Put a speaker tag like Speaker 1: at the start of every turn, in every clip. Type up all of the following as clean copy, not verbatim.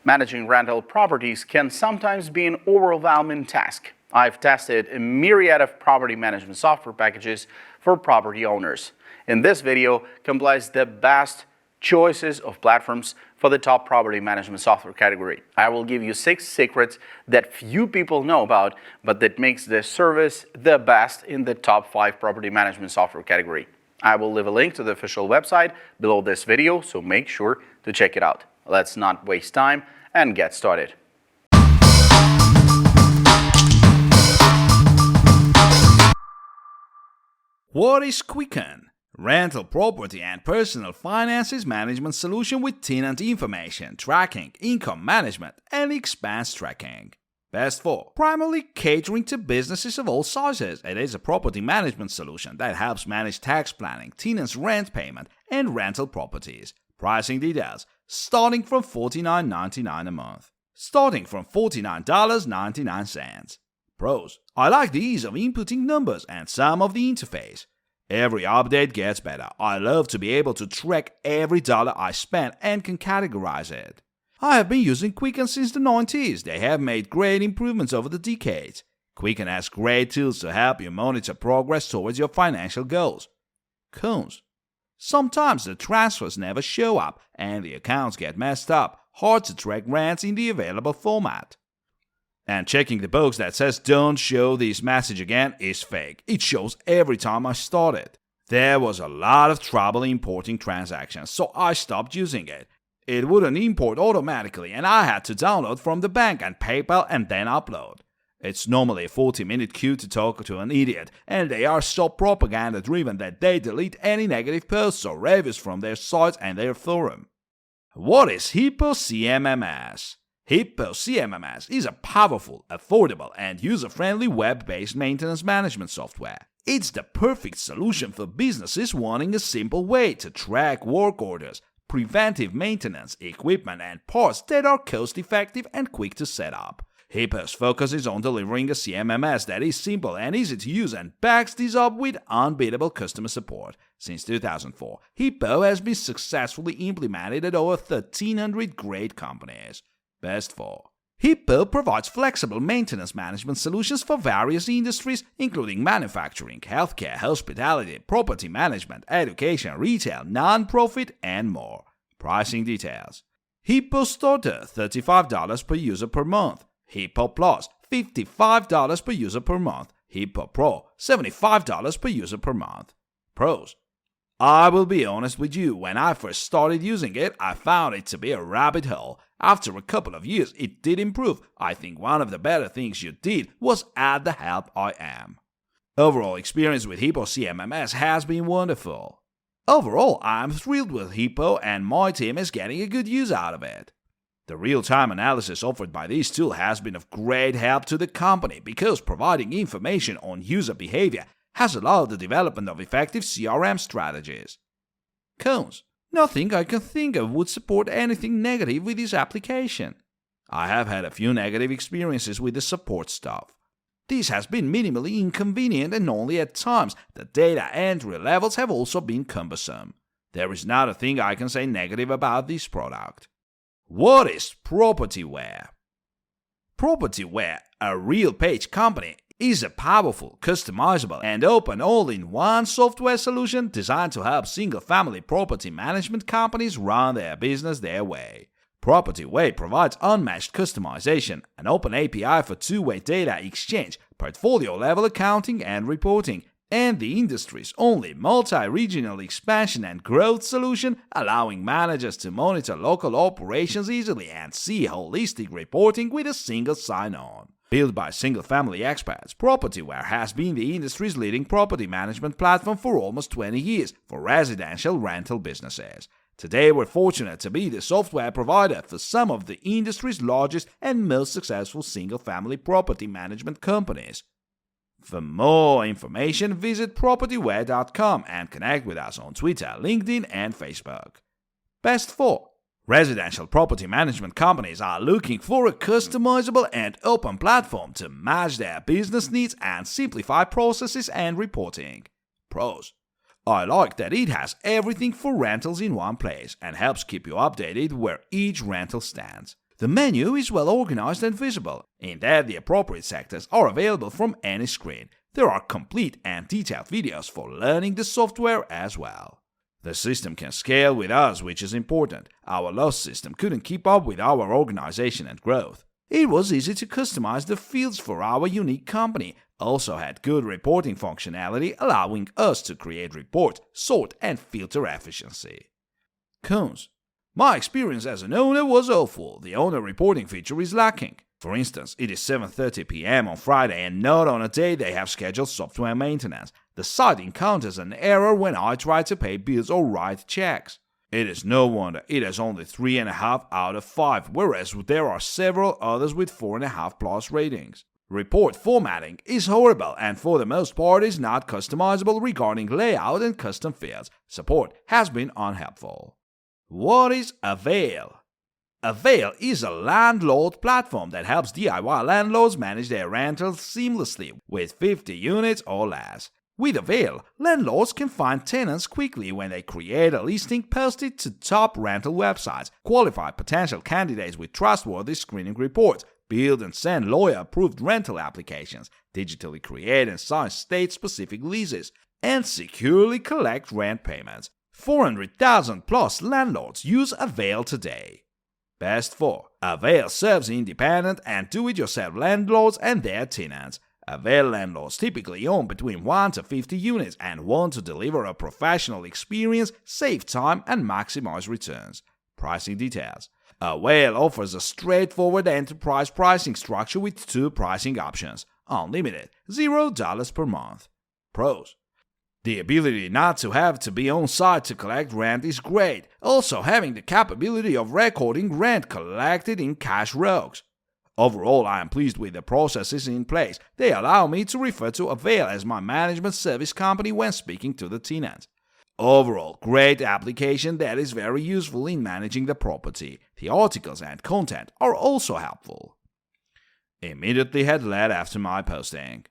Speaker 1: Managing rental properties can sometimes be an overwhelming task. I've tested a myriad of property management software packages for property owners. In this video, compiles the best choices of platforms for the top property management software category. I will give you 6 secrets that few people know about, but that makes this service the best in the top 5 property management software category. I will leave a link to the official website below this video, so make sure to check it out. Let's not waste time and get started.
Speaker 2: What is Quicken? Rental property and personal finances management solution with tenant information, tracking, income management, and expense tracking. Best for primarily catering to businesses of all sizes. It is a property management solution that helps manage tax planning, tenants' rent payment, and rental properties. Pricing details starting from $49.99 a month. Starting from $49.99. Pros: I like the ease of inputting numbers and some of the interface. Every update gets better. I love to be able to track every dollar I spend and can categorize it. I have been using Quicken since the 90s. They have made great improvements over the decades. Quicken has great tools to help you monitor progress towards your financial goals. Cons: sometimes the transfers never show up and the accounts get messed up. Hard to track rents in the available format. And checking the box that says "Don't show this message again" is fake. It shows every time I start it. There was a lot of trouble importing transactions, so I stopped using it. It wouldn't import automatically and I had to download from the bank and PayPal and then upload. It's normally a 40-minute queue to talk to an idiot, and they are so propaganda-driven that they delete any negative posts or reviews from their sites and their forum. What is Hippo CMMS? Hippo CMMS is a powerful, affordable, and user-friendly web-based maintenance management software. It's the perfect solution for businesses wanting a simple way to track work orders, preventive maintenance, equipment, and parts that are cost-effective and quick to set up. Hippo's focus is on delivering a CMMS that is simple and easy to use and backs this up with unbeatable customer support. Since 2004, Hippo has been successfully implemented at over 1,300 great companies. Best for Hippo provides flexible maintenance management solutions for various industries, including manufacturing, healthcare, hospitality, property management, education, retail, non-profit, and more. Pricing details: Hippo Starter $35 per user per month. Hippo Plus $55 per user per month. Hippo Pro $75 per user per month. Pros: I will be honest with you, when I first started using it, I found it to be a rabbit hole. After a couple of years, it did improve. I think one of the better things you did was add the help I am. Overall experience with Hippo CMMS has been wonderful. Overall, I'm thrilled with Hippo and my team is getting a good use out of it. The real-time analysis offered by this tool has been of great help to the company because providing information on user behavior has allowed the development of effective CRM strategies. Cons: nothing I can think of would support anything negative with this application. I have had a few negative experiences with the support stuff. This has been minimally inconvenient and only at times. The data entry levels have also been cumbersome. There is not a thing I can say negative about this product. What is Propertyware? Propertyware, a real page company, is a powerful, customizable, and open all-in-one software solution designed to help single-family property management companies run their business their way. Propertyware provides unmatched customization, an open API for two-way data exchange, portfolio-level accounting and reporting, and the industry's only multi-regional expansion and growth solution, allowing managers to monitor local operations easily and see holistic reporting with a single sign-on. Built by single-family experts, Propertyware has been the industry's leading property management platform for almost 20 years for residential rental businesses. Today, we're fortunate to be the software provider for some of the industry's largest and most successful single-family property management companies. For more information, visit propertyware.com and connect with us on Twitter, LinkedIn, and Facebook. Best for residential property management companies are looking for a customizable and open platform to match their business needs and simplify processes and reporting. Pros: I like that it has everything for rentals in one place and helps keep you updated where each rental stands. The menu is well organized and visible, in that the appropriate sectors are available from any screen. There are complete and detailed videos for learning the software as well. The system can scale with us, which is important. Our lost system couldn't keep up with our organization and growth. It was easy to customize the fields for our unique company, also had good reporting functionality, allowing us to create reports, sort, and filter efficiency. Cons. My experience as an owner was awful. The owner reporting feature is lacking. For instance, it is 7:30 p.m. on Friday and not on a day they have scheduled software maintenance. The site encounters an error when I try to pay bills or write checks. It is no wonder it has only 3.5 out of 5, whereas there are several others with 4.5 plus ratings. Report formatting is horrible and for the most part is not customizable regarding layout and custom fields. Support has been unhelpful. What is Avail? Avail is a landlord platform that helps DIY landlords manage their rentals seamlessly with 50 units or less. With Avail, landlords can find tenants quickly when they create a listing, post it to top rental websites, qualify potential candidates with trustworthy screening reports, build and send lawyer-approved rental applications, digitally create and sign state-specific leases, and securely collect rent payments. 400,000 plus landlords use Avail today. Best 4. Avail serves independent and do-it-yourself landlords and their tenants. Avail landlords typically own between 1 to 50 units and want to deliver a professional experience, save time, and maximize returns. Pricing details. Avail offers a straightforward enterprise pricing structure with 2 pricing options. Unlimited, $0 per month. Pros. The ability not to have to be on site to collect rent is great, also having the capability of recording rent collected in cash rogues. Overall, I am pleased with the processes in place. They allow me to refer to Avail as my management service company when speaking to the tenants. Overall, great application that is very useful in managing the property. The articles and content are also helpful. Immediately had led after my posting.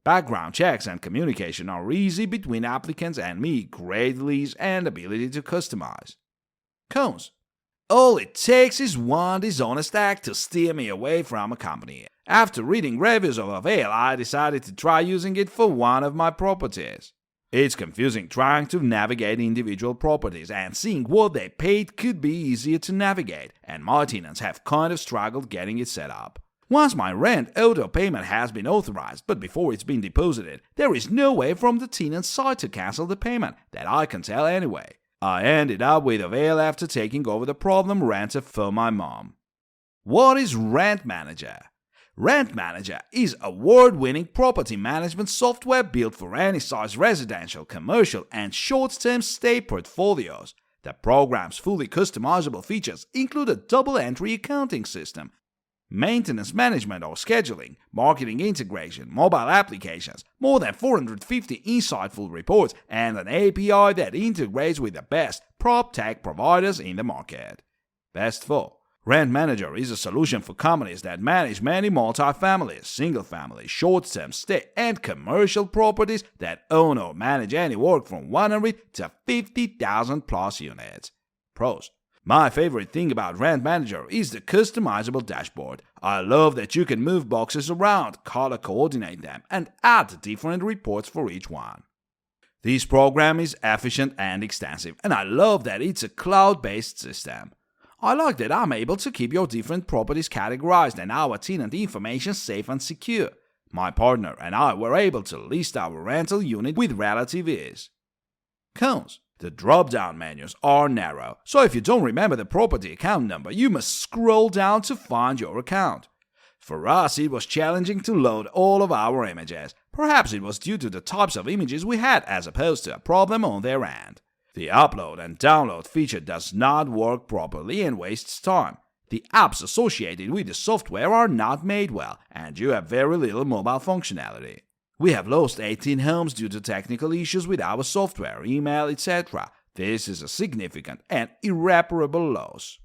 Speaker 2: Background checks and communication are easy between applicants and me, great lease and ability to customize. Cons. All it takes is one dishonest act to steer me away from a company. After reading reviews of Avail, I decided to try using it for one of my properties. It's confusing trying to navigate individual properties, and seeing what they paid could be easier to navigate, and my tenants have kind of struggled getting it set up. Once my rent auto payment has been authorized, but before it's been deposited, there is no way from the tenant's side to cancel the payment that I can tell anyway. I ended up with Avail after taking over the problem renter for my mom. What is Rent Manager? Rent Manager is award-winning property management software built for any size residential, commercial, and short-term stay portfolios. The program's fully customizable features include a double-entry accounting system, maintenance management or scheduling, marketing integration, mobile applications, more than 450 insightful reports, and an API that integrates with the best prop tech providers in the market. Best 4. Rent Manager is a solution for companies that manage many multi-family, single-family, short-term stay, and commercial properties that own or manage anywhere from 100 to 50,000 plus units. Pros. My favorite thing about Rent Manager is the customizable dashboard. I love that you can move boxes around, color coordinate them, and add different reports for each one. This program is efficient and extensive, and I love that it's a cloud-based system. I like that I'm able to keep your different properties categorized and our tenant information safe and secure. My partner and I were able to list our rental unit with relative ease. Cons. The drop-down menus are narrow, so if you don't remember the property account number, you must scroll down to find your account. For us, it was challenging to load all of our images. Perhaps it was due to the types of images we had as opposed to a problem on their end. The upload and download feature does not work properly and wastes time. The apps associated with the software are not made well, and you have very little mobile functionality. We have lost 18 homes due to technical issues with our software, email, etc. This is a significant and irreparable loss.